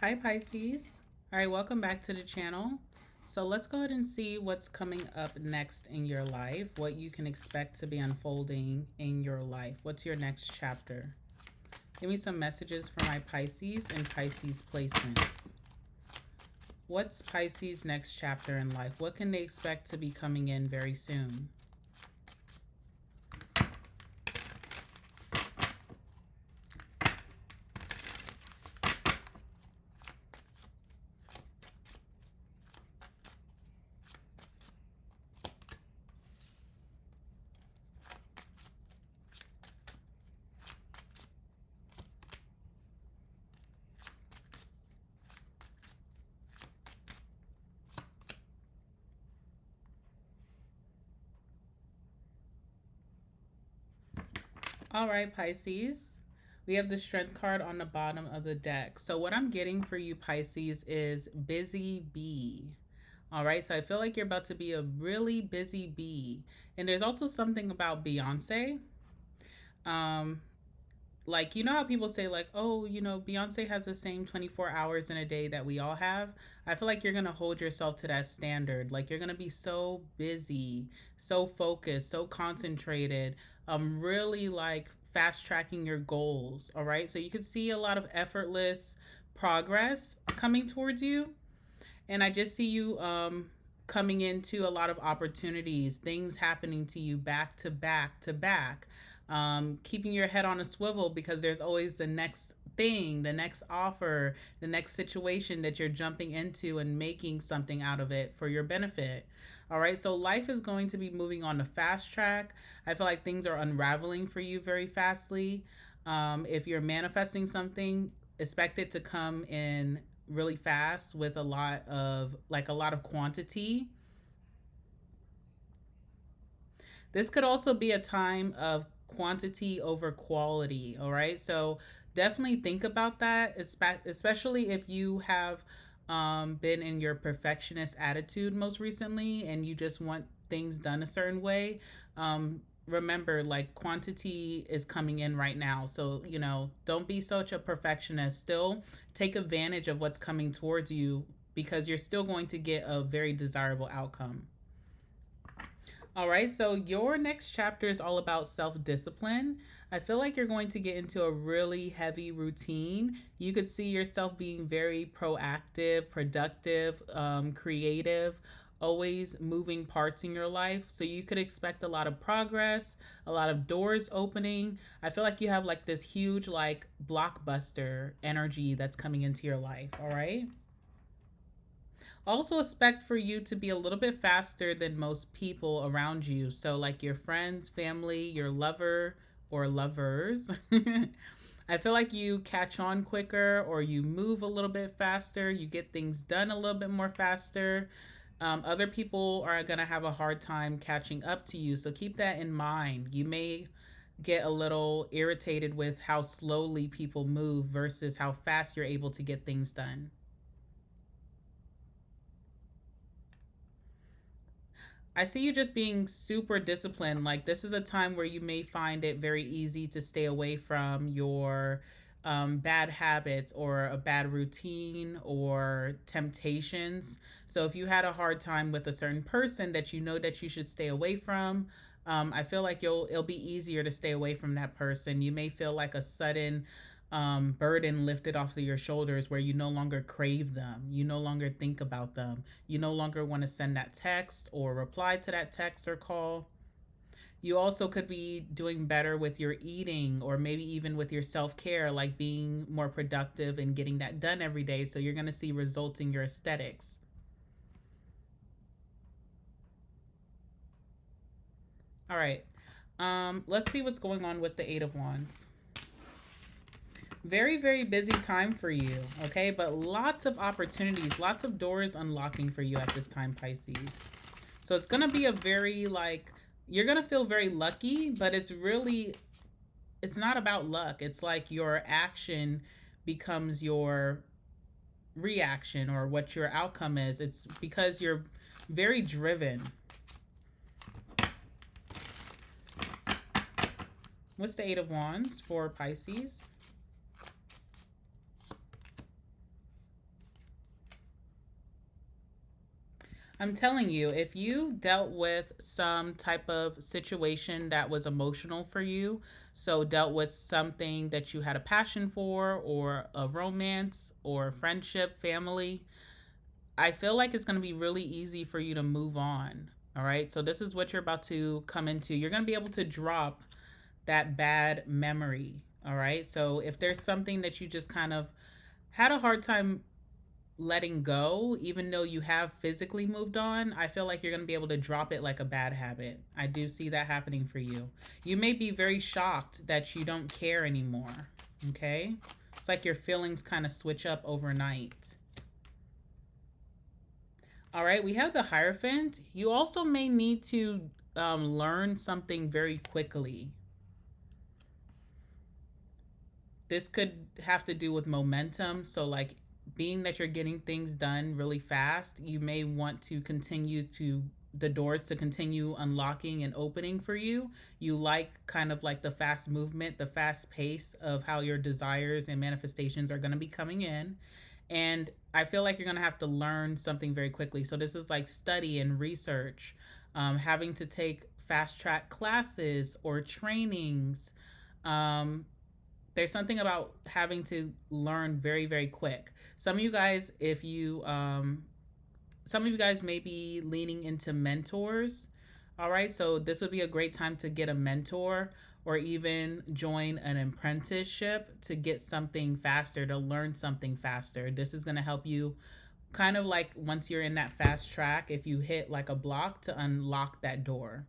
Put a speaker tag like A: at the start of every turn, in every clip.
A: Hi Pisces. All right, welcome back to the channel. So let's go ahead and see what's coming up next in your life, what you can expect to be unfolding in your life. What's your next chapter? Give me some messages for my Pisces and Pisces placements. What's Pisces' next chapter in life? What can they expect to be coming in very soon? All right, Pisces. We have the Strength card on the bottom of the deck. So what I'm getting for you, Pisces, is busy bee. All right, so I feel like you're about to be a really busy bee. And there's also something about Beyonce. Um, like, you know how people say, like, oh, Beyonce has the same 24 hours in a day that we all have? I feel like you're going to hold yourself to that standard. Like, you're going to be so busy, so focused, so concentrated, really like fast tracking your goals. All right, so you can see a lot of effortless progress coming towards you. And I just see you coming into a lot of opportunities, things happening to you back to back to back, keeping your head on a swivel because there's always the next thing, the next offer, the next situation that you're jumping into and making something out of it for your benefit. All right, so life is going to be moving on the fast track. I feel like things are unraveling for you very fastly. If you're manifesting something, expect it to come in really fast with a lot of quantity. This could also be a time of quantity over quality. All right, so definitely think about that, especially if you have been in your perfectionist attitude most recently and you just want things done a certain way. Remember, like, quantity is coming in right now, so don't be such a perfectionist. Still take advantage of what's coming towards you because you're still going to get a very desirable outcome. All right, so your next chapter is all about self discipline. I feel like you're going to get into a really heavy routine. You could see yourself being very proactive, productive, creative, always moving parts in your life. So you could expect a lot of progress, a lot of doors opening. I feel like you have like this huge, like, blockbuster energy that's coming into your life. All right. Also expect for you to be a little bit faster than most people around you. So, like your friends, family, your lover or lovers. I feel like you catch on quicker or you move a little bit faster. You get things done a little bit more faster. Other people are going to have a hard time catching up to you. So, keep that in mind. You may get a little irritated with how slowly people move versus how fast you're able to get things done. I see you just being super disciplined. Like, this is a time where you may find it very easy to stay away from your bad habits or a bad routine or temptations. So if you had a hard time with a certain person that you know that you should stay away from, I feel like it'll be easier to stay away from that person. You may feel like a sudden burden lifted off of your shoulders where you no longer crave them. You no longer think about them. You no longer want to send that text or reply to that text or call. You also could be doing better with your eating or maybe even with your self care, like being more productive and getting that done every day. So you're going to see results in your aesthetics. All right. Let's see what's going on with the Eight of Wands. Very, very busy time for you, okay? But lots of opportunities, lots of doors unlocking for you at this time, Pisces. So it's going to be a very, like, you're going to feel very lucky, but it's not about luck. It's like your action becomes your reaction or what your outcome is. It's because you're very driven. What's the Eight of Wands for Pisces? I'm telling you, if you dealt with some type of situation that was emotional for you, so dealt with something that you had a passion for, or a romance, or friendship, family, I feel like it's going to be really easy for you to move on. All right. So, this is what you're about to come into. You're going to be able to drop that bad memory. All right. So, if there's something that you just kind of had a hard time letting go, even though you have physically moved on, I feel like you're going to be able to drop it like a bad habit. I do see that happening for you. You may be very shocked that you don't care anymore. Okay. It's like your feelings kind of switch up overnight. All right, we have the Hierophant. You also may need to learn something very quickly. This could have to do with momentum. So, like, being that you're getting things done really fast, you may want to continue to the doors to continue unlocking and opening for you. You like kind of like the fast movement, the fast pace of how your desires and manifestations are going to be coming in. And I feel like you're going to have to learn something very quickly. So, this is like study and research, having to take fast track classes or trainings. Um, there's something about having to learn very, very quick. Some of you guys, if you, some of you guys may be leaning into mentors. All right. So, this would be a great time to get a mentor or even join an apprenticeship to get something faster, to learn something faster. This is going to help you kind of like once you're in that fast track, if you hit like a block to unlock that door.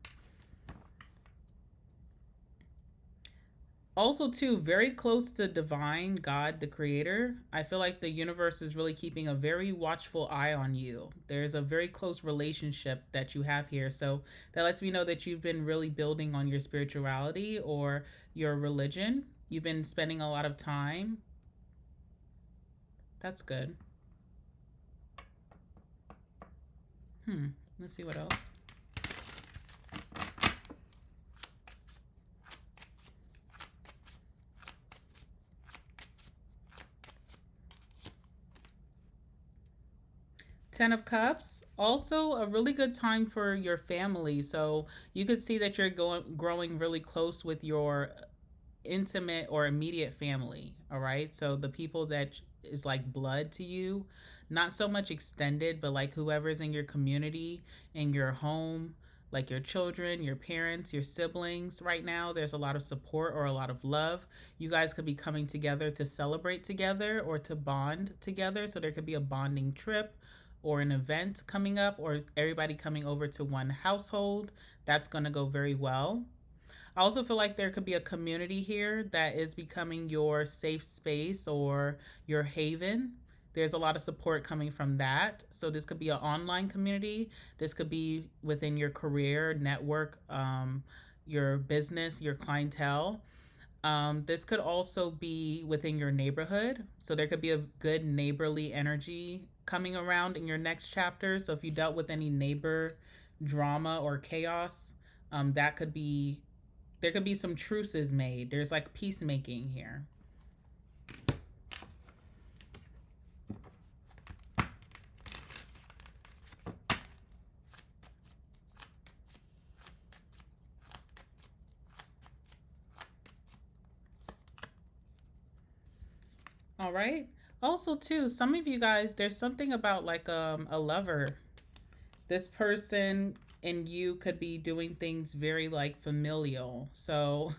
A: Also, too, very close to divine God, the creator. I feel like the universe is really keeping a very watchful eye on you. There's a very close relationship that you have here. So that lets me know that you've been really building on your spirituality or your religion. You've been spending a lot of time. That's good. Let's see what else. Ten of Cups, also a really good time for your family. So you could see that you're growing really close with your intimate or immediate family. All right. So the people that is like blood to you, not so much extended, but like whoever's in your community, in your home, like your children, your parents, your siblings. Right now, there's a lot of support or a lot of love. You guys could be coming together to celebrate together or to bond together. So there could be a bonding trip or an event coming up, or everybody coming over to one household. That's going to go very well. I also feel like there could be a community here that is becoming your safe space or your haven. There's a lot of support coming from that. So, this could be an online community. This could be within your career, network, your business, your clientele. This could also be within your neighborhood. So, there could be a good neighborly energy coming around in your next chapter. So, if you dealt with any neighbor drama or chaos, that could be there could be some truces made. There's like peacemaking here. All right. Also, too, some of you guys, there's something about like a lover. This person and you could be doing things very like familial. So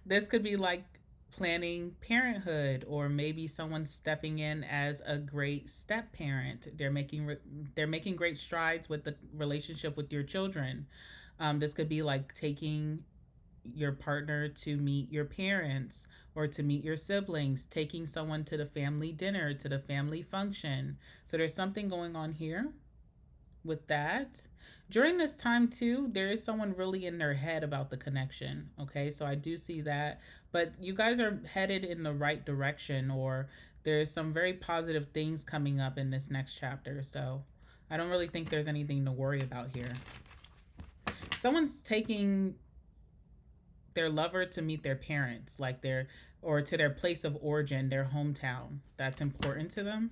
A: this could be like planning parenthood, or maybe someone stepping in as a great step parent. They're making great strides with the relationship with your children. This could be like taking your partner to meet your parents or to meet your siblings, taking someone to the family dinner, to the family function. So there's something going on here with that. During this time too, there is someone really in their head about the connection. Okay, so I do see that, but you guys are headed in the right direction, or there's some very positive things coming up in this next chapter. So I don't really think there's anything to worry about here. Someone's taking their lover to meet their parents, like or to their place of origin, their hometown. That's important to them.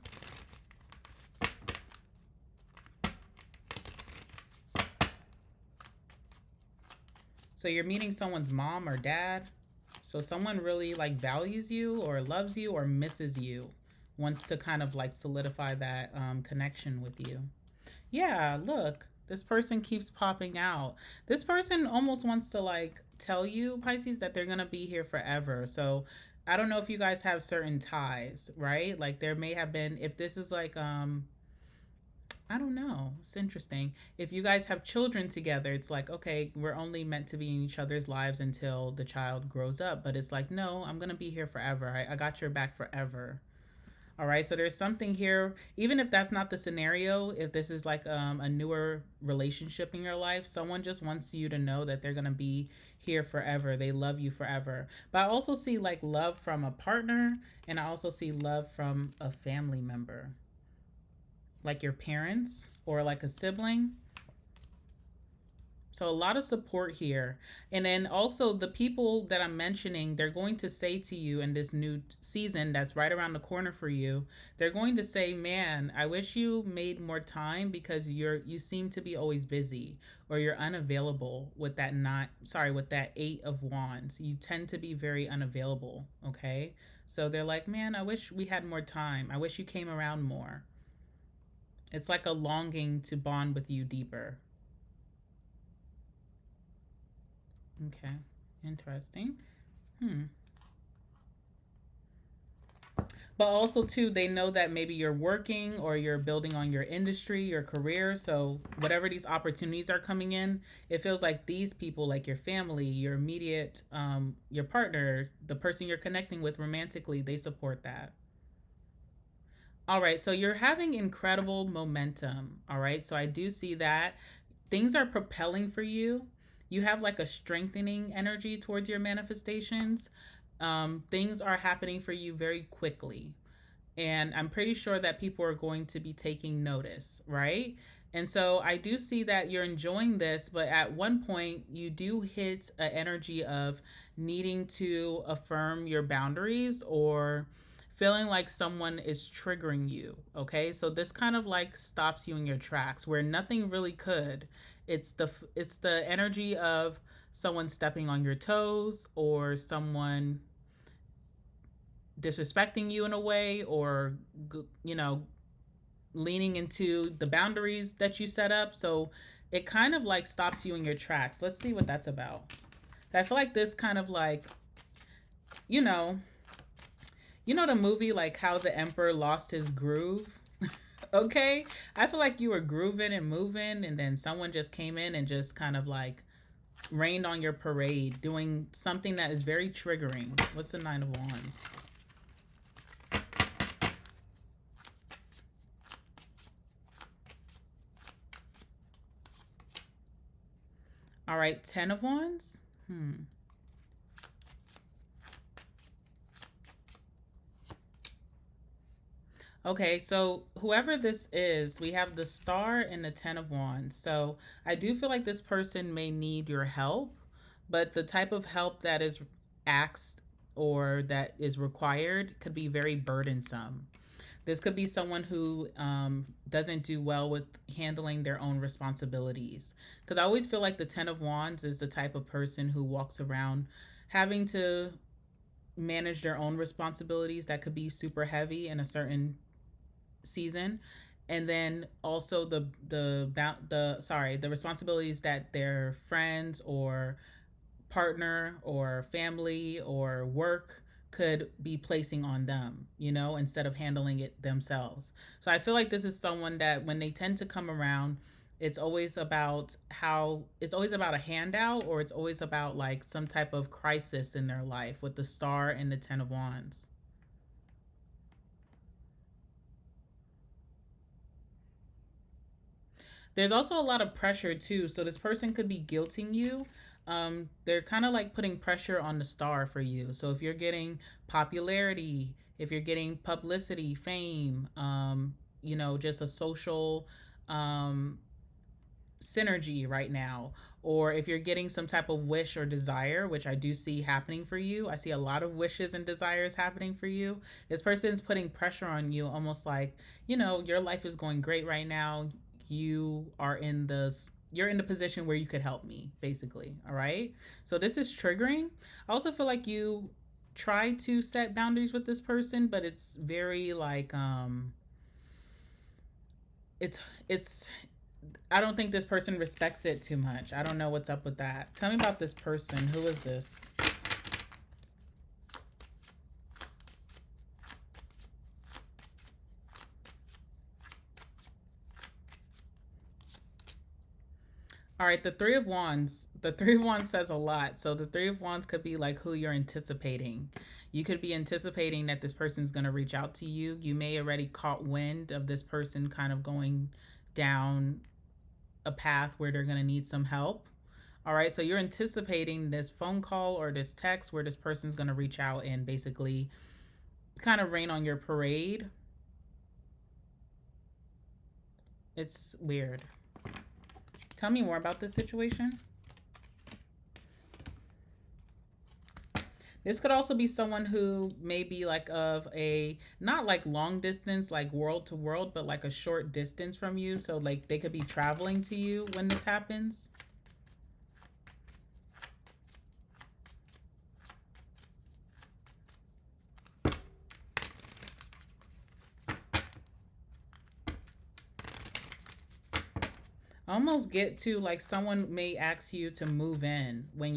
A: So you're meeting someone's mom or dad. So someone really like values you or loves you or misses you, wants to kind of like solidify that connection with you. Yeah, look, this person keeps popping out. This person almost wants to like tell you, Pisces, that they're going to be here forever. So I don't know if you guys have certain ties, right? Like there may have been, if this is like, I don't know. It's interesting. If you guys have children together, it's like, okay, we're only meant to be in each other's lives until the child grows up. But it's like, no, I'm going to be here forever. I got your back forever. All right. So there's something here, even if that's not the scenario, if this is like a newer relationship in your life, someone just wants you to know that they're going to be here forever. They love you forever. But I also see like love from a partner, and I also see love from a family member, like your parents or like a sibling. So a lot of support here. And then also the people that I'm mentioning, they're going to say to you in this new season that's right around the corner for you, they're going to say, "Man, I wish you made more time because you seem to be always busy, or you're unavailable with that not sorry, with that 8 of wands. You tend to be very unavailable, okay? So they're like, "Man, I wish we had more time. I wish you came around more." It's like a longing to bond with you deeper. Okay, interesting. Hmm. But also too, they know that maybe you're working or you're building on your industry, your career. So whatever these opportunities are coming in, it feels like these people, like your family, your immediate, your partner, the person you're connecting with romantically, they support that. All right, so you're having incredible momentum. All right, so I do see that things are propelling for you. You have like a strengthening energy towards your manifestations. Things are happening for you very quickly. And I'm pretty sure that people are going to be taking notice, right? And so I do see that you're enjoying this, but at one point you do hit an energy of needing to affirm your boundaries or feeling like someone is triggering you, okay? So this kind of like stops you in your tracks where nothing really could. It's the energy of someone stepping on your toes or someone disrespecting you in a way or you know leaning into the boundaries that you set up. So it kind of like stops you in your tracks. Let's see what that's about. I feel like this kind of like, you know, the movie like How the Emperor Lost His Groove. Okay, I feel like you were grooving and moving, and then someone just came in and just kind of like rained on your parade, doing something that is very triggering. What's the Nine of Wands? All right, Ten of Wands. Okay, so whoever this is, we have the Star and the Ten of Wands. So I do feel like this person may need your help, but the type of help that is asked or that is required could be very burdensome. This could be someone who doesn't do well with handling their own responsibilities. Because I always feel like the Ten of Wands is the type of person who walks around having to manage their own responsibilities that could be super heavy in a certain season, and then also the responsibilities that their friends or partner or family or work could be placing on them, instead of handling it themselves. So I feel like this is someone that when they tend to come around, it's always about a handout, or it's always about like some type of crisis in their life with the Star and the Ten of Wands. There's also a lot of pressure too. So this person could be guilting you. They're kind of like putting pressure on the Star for you. So if you're getting popularity, if you're getting publicity, fame, just a social um, synergy right now, or if you're getting some type of wish or desire, which I do see happening for you, I see a lot of wishes and desires happening for you. This person is putting pressure on you, almost like, your life is going great right now. You are in the you're in the position where you could help me, basically. All right. So this is triggering. I also feel like you try to set boundaries with this person, but it's very like it's it's I don't think this person respects it too much. I don't know what's up with that. Tell me about this person. Who is this? All right, the Three of Wands. The Three of Wands says a lot. So the Three of Wands could be like who you're anticipating. You could be anticipating that this person's going to reach out to you. You may already caught wind of this person kind of going down a path where they're going to need some help. All right, so you're anticipating this phone call or this text where this person's going to reach out and basically kind of rain on your parade. It's weird. Tell me more about this situation. This could also be someone who may be like of a, not like long distance, like world to world, but like a short distance from you. So like they could be traveling to you when this happens. Almost get to like someone may ask you to move in when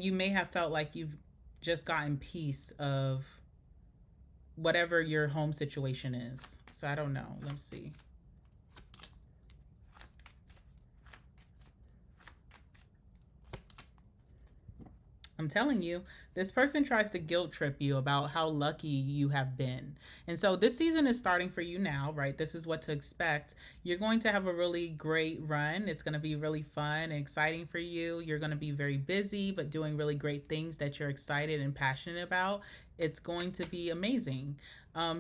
A: you may have felt like you've just gotten peace of whatever your home situation is. So I don't know. Let's see. I'm telling you, this person tries to guilt trip you about how lucky you have been. And so this season is starting for you now, right? This is what to expect. You're going to have a really great run. It's going to be really fun and exciting for you. You're going to be very busy, but doing really great things that you're excited and passionate about. It's going to be amazing.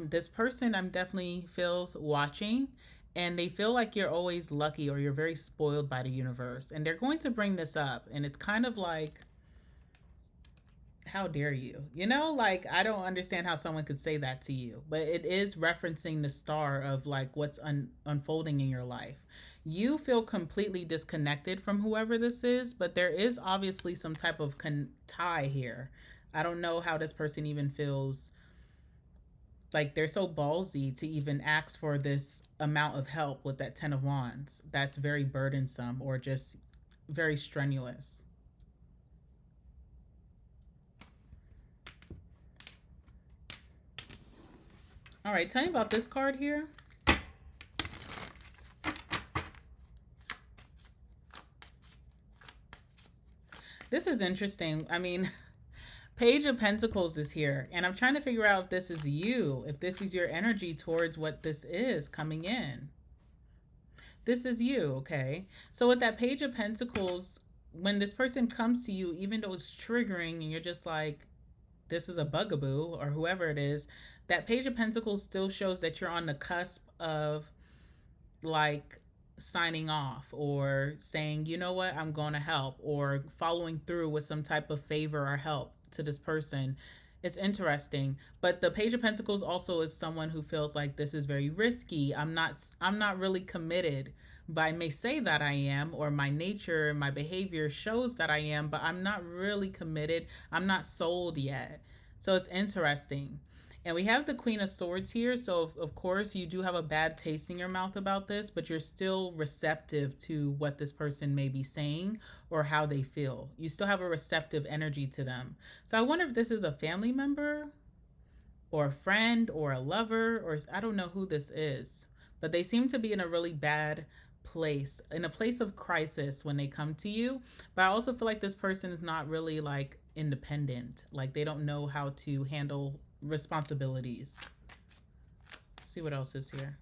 A: This person I'm definitely feels watching, and they feel like you're always lucky or you're very spoiled by the universe. And they're going to bring this up. And it's kind of like, how dare you? You know, like I don't understand how someone could say that to you, but it is referencing the star of like what's unfolding in your life. You feel completely disconnected from whoever this is, but there is obviously some type of tie here. I don't know how this person even feels like they're so ballsy to even ask for this amount of help with that 10 of Wands. That's very burdensome or just very strenuous. All right, tell me about this card here. This is interesting. I mean, Page of Pentacles is here, and I'm trying to figure out if this is you, if this is your energy towards what this is coming in. This is you, okay? So with that Page of Pentacles, when this person comes to you, even though it's triggering and you're just like, this is a bugaboo or whoever it is, that Page of Pentacles still shows that you're on the cusp of like signing off or saying, you know what, I'm going to help, or following through with some type of favor or help to this person. It's interesting. But the Page of Pentacles also is someone who feels like this is very risky. I'm not really committed. But I may say that I am, or my nature and my behavior shows that I am, but I'm not really committed. I'm not sold yet. So it's interesting. And we have the Queen of Swords here. So, of course, you do have a bad taste in your mouth about this, but you're still receptive to what this person may be saying or how they feel. You still have a receptive energy to them. So I wonder if this is a family member or a friend or a lover, or I don't know who this is. But they seem to be in a really bad place, in a place of crisis when they come to you. But I also feel like this person is not really like independent. Like they don't know how to handle responsibilities. Let's see what else is here.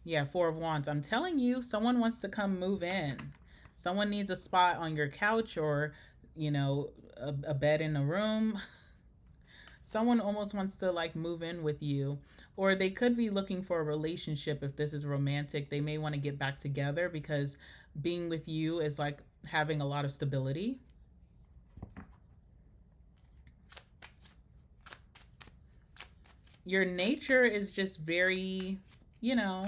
A: Yeah, Four of Wands. I'm telling you, someone wants to come move in. Someone needs a spot on your couch, or, you know, a bed in a room. Someone almost wants to like move in with you, or they could be looking for a relationship. If this is romantic, they may want to get back together because being with you is like having a lot of stability. Your nature is just very, you know,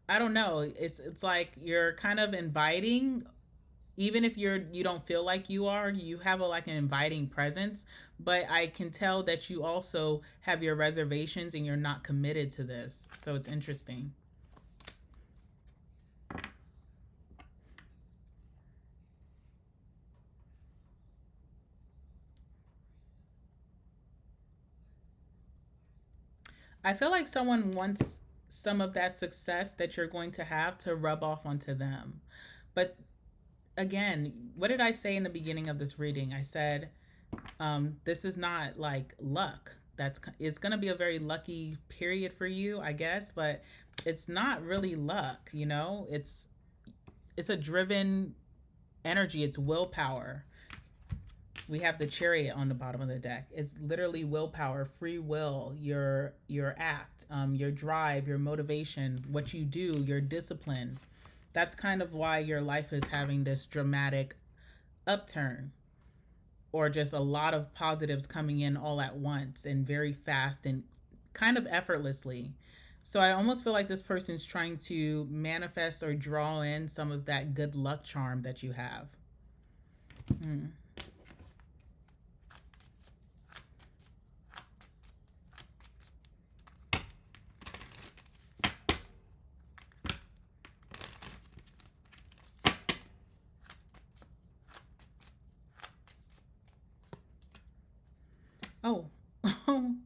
A: I don't know. It's like you're kind of inviting, even if you don't feel like you are, you have a like an inviting presence, but I can tell that you also have your reservations and you're not committed to this. So it's interesting. I feel like someone wants some of that success that you're going to have to rub off onto them. But again, what did I say in the beginning of this reading? I said, this is not like luck. It's going to be a very lucky period for you, I guess, but it's not really luck, you know? It's a driven energy, it's willpower. We have the chariot on the bottom of the deck. It's literally willpower, free will, your act, your drive, your motivation, what you do, your discipline. That's kind of why your life is having this dramatic upturn, or just a lot of positives coming in all at once and very fast and kind of effortlessly. So I almost feel like this person's trying to manifest or draw in some of that good luck charm that you have. Hmm. Oh,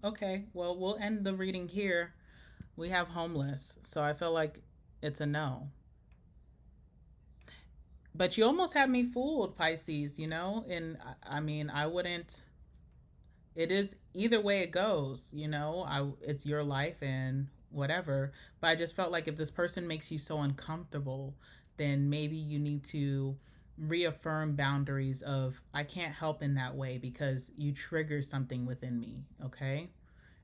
A: okay. Well, we'll end the reading here. We have homeless, so I feel like it's a no. But you almost had me fooled, Pisces, you know? And I mean, I wouldn't, it is either way it goes, you know? It's your life and whatever. But I just felt like if this person makes you so uncomfortable, then maybe you need to reaffirm boundaries of I can't help in that way because you trigger something within me, okay?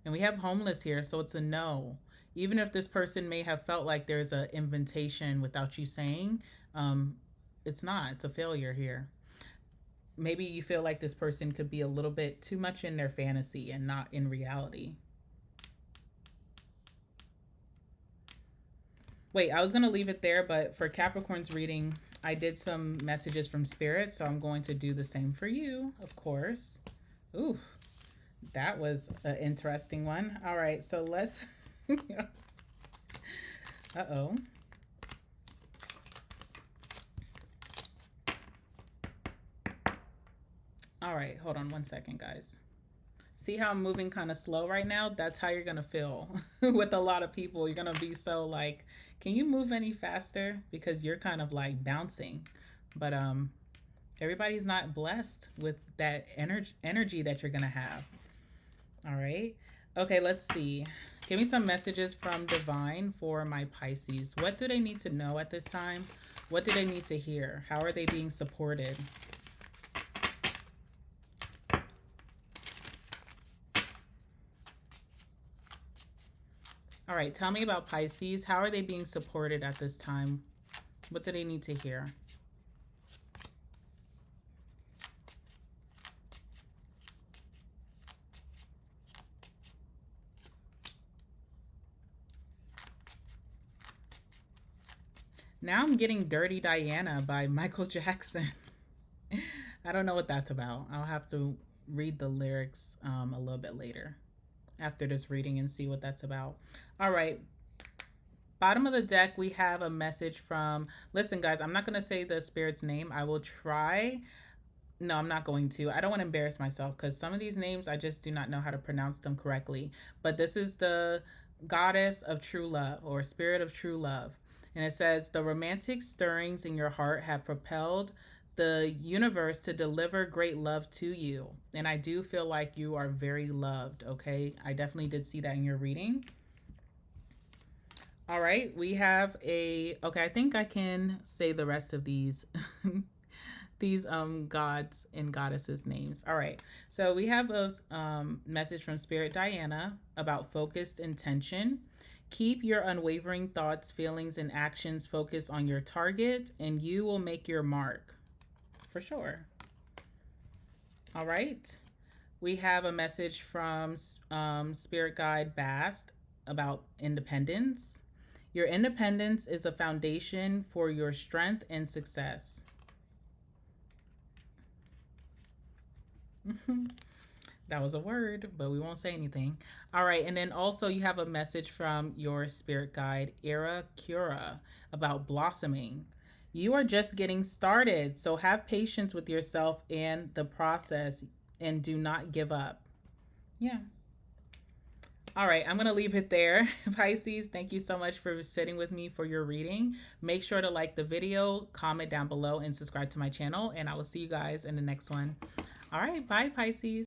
A: And we have homeless here, so it's a no. Even if this person may have felt like there's an invitation without you saying, um, it's not. It's a failure here. Maybe you feel like this person could be a little bit too much in their fantasy and not in reality. Wait, I was going to leave it there, but for Capricorn's reading, I did some messages from Spirit, so I'm going to do the same for you, of course. Ooh, that was an interesting one. All right, so let's. Uh oh. All right, hold on one second, guys. See how I'm moving kind of slow right now? That's how you're going to feel with a lot of people. You're going to be so like, can you move any faster? Because you're kind of like bouncing. But everybody's not blessed with that energy that you're going to have. All right. Okay, let's see. Give me some messages from Divine for my Pisces. What do they need to know at this time? What do they need to hear? How are they being supported? All right, tell me about Pisces. How are they being supported at this time? What do they need to hear? Now I'm getting Dirty Diana by Michael Jackson. I don't know what that's about. I'll have to read the lyrics a little bit later after this reading and see what that's about. All right. Bottom of the deck, we have a message from, listen, guys, I'm not going to say the spirit's name. I will try. No, I'm not going to. I don't want to embarrass myself because some of these names, I just do not know how to pronounce them correctly. But this is the goddess of true love, or spirit of true love. And it says, the romantic stirrings in your heart have propelled the universe to deliver great love to you. And I do feel like you are very loved, okay? I definitely did see that in your reading. All right, we have a, okay, I think I can say the rest of these these gods and goddesses names. All right, so we have a message from Spirit Diana about focused intention. Keep your unwavering thoughts, feelings, and actions focused on your target, and you will make your mark for sure. All right, we have a message from Spirit Guide Bast about independence. Your independence is a foundation for your strength and success. That was a word, but we won't say anything. All right. And then also you have a message from your spirit guide, Era Cura, about blossoming. You are just getting started. So have patience with yourself and the process and do not give up. Yeah. All right, I'm going to leave it there. Pisces, thank you so much for sitting with me for your reading. Make sure to like the video, comment down below, and subscribe to my channel. And I will see you guys in the next one. All right, bye, Pisces.